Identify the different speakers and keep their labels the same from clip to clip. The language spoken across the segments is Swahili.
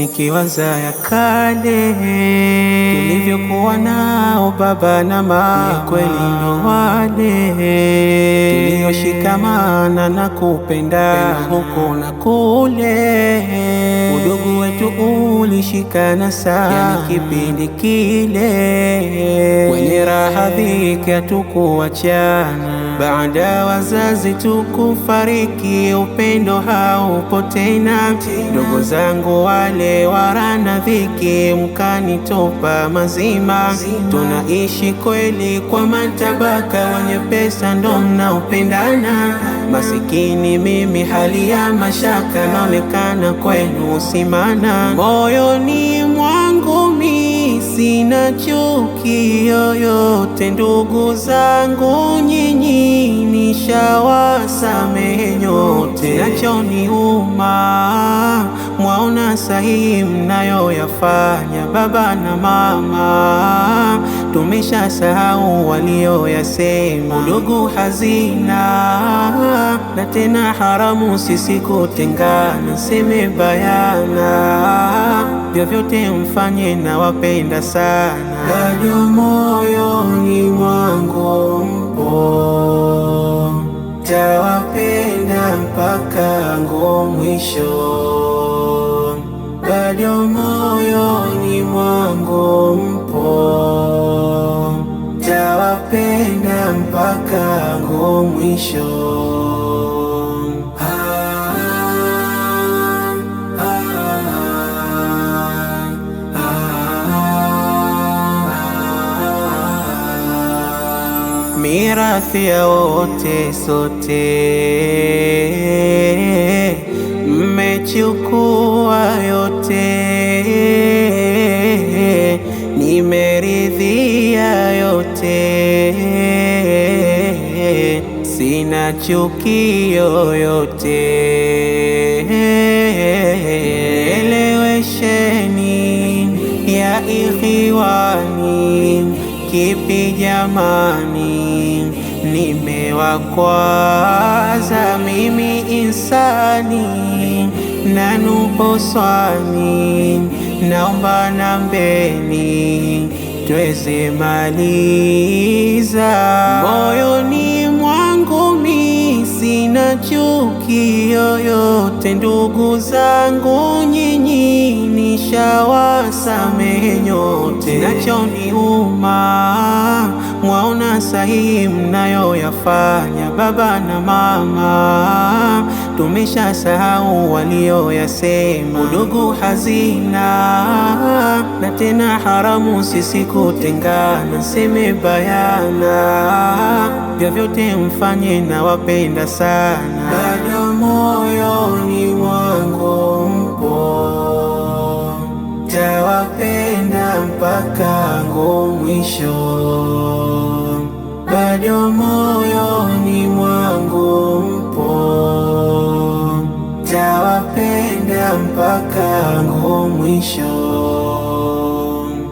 Speaker 1: nikiwaza ya kale tulivyokuwa nao baba na mama. Ni kweli ndo wale tulioshikamana na kupenda huko na kule. Udugu wetu ulishikana sana, yani kipindi kile kwenye raha dhiki hatukuachana. Baada wazazi tukufariki, upendo haupo tena. Ndugu zangu wale warana dhiki, mkanitopa mazima. Tunaishi kweli kwa matabaka, wenye pesa ndo mnaopendana. Masikini mimi hali ya mashaka, naonekana kwenu simana. Moyoni mwangu mi sina chuki yoyote, ndugu zangu nyinyi nishawasamehe nyote. Nachoniuma mwaona sahihi mnayoyafanya, baba na mama tumeshasahau walioyasema. Udugu hazina na tena haramu sisi kutengana, seme bayana vyovyote mfanye na wapenda sana. Bado moyoni mwangu mpo, tawapenda mpaka mwisho. Bado moyoni mwangu mpo, tawapenda mpaka mwisho. Mirathi ya wote sote mmechukua yote, nimeridhia yote, sina chuki yoyote. Elewesheni ya ikhiwani, kipi jamani nimewakwaza? Mimi insani na nupo swani, naomba nambeni tweze maliza. Moyoni mwangu mi sina chuki yoyote, ndugu zangu nyinyi nishawasamehe nyote. Nachoniuma mwaona sahihi mnayoyafanya, baba na mama tumeshasahau walioyasema. Udugu hazina na tena haramu sisi kutengana, seme bayana vyovyote mfanye na wapenda sana. Bado moyoni mwangu mpo, tawapenda mpaka mwisho. Bado moyoni mwangu mpo, tawapenda mpaka mwisho.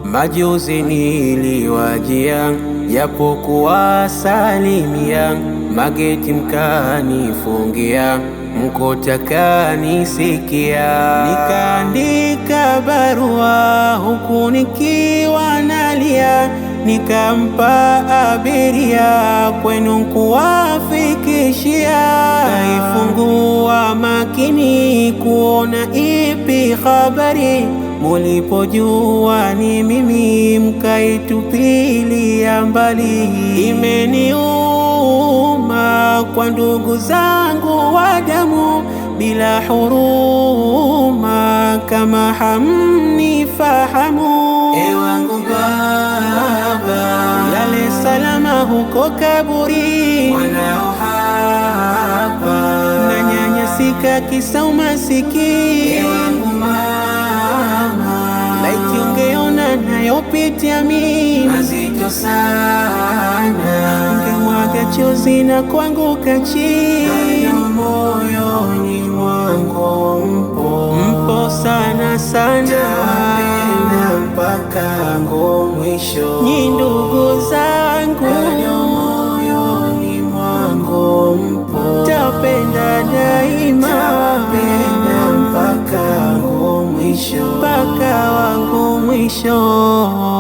Speaker 1: Majuzi niliwajia, japokuwa salimia, mageti mkanifungia, mkotaka nisikia. Nikaandika barua huku nikiwa nalia, nikampa abiria kwenu kuwafikishia. Kaifungua makini kuona ipi habari, mulipojua ni mimi mkaitupilia mbali. Imeniuma kwa ndugu zangu wa damu, bila huruma kama hamnifahamu. Ewangu baba, lale salama huko kaburi, mwanao hapa nanyanyasika kisa umasikini. Ewangu mama, laiti ungeona nayopitia mimi mazito sana, ungemwaga chozi na kuanguka chini. Moyoni mwangu mpo sana sana, tawapenda mpaka mwisho. Nyi ndugu zangu, moyoni mwangu mpo, tawapenda daima, tawapenda mpaka mwisho. mwisho.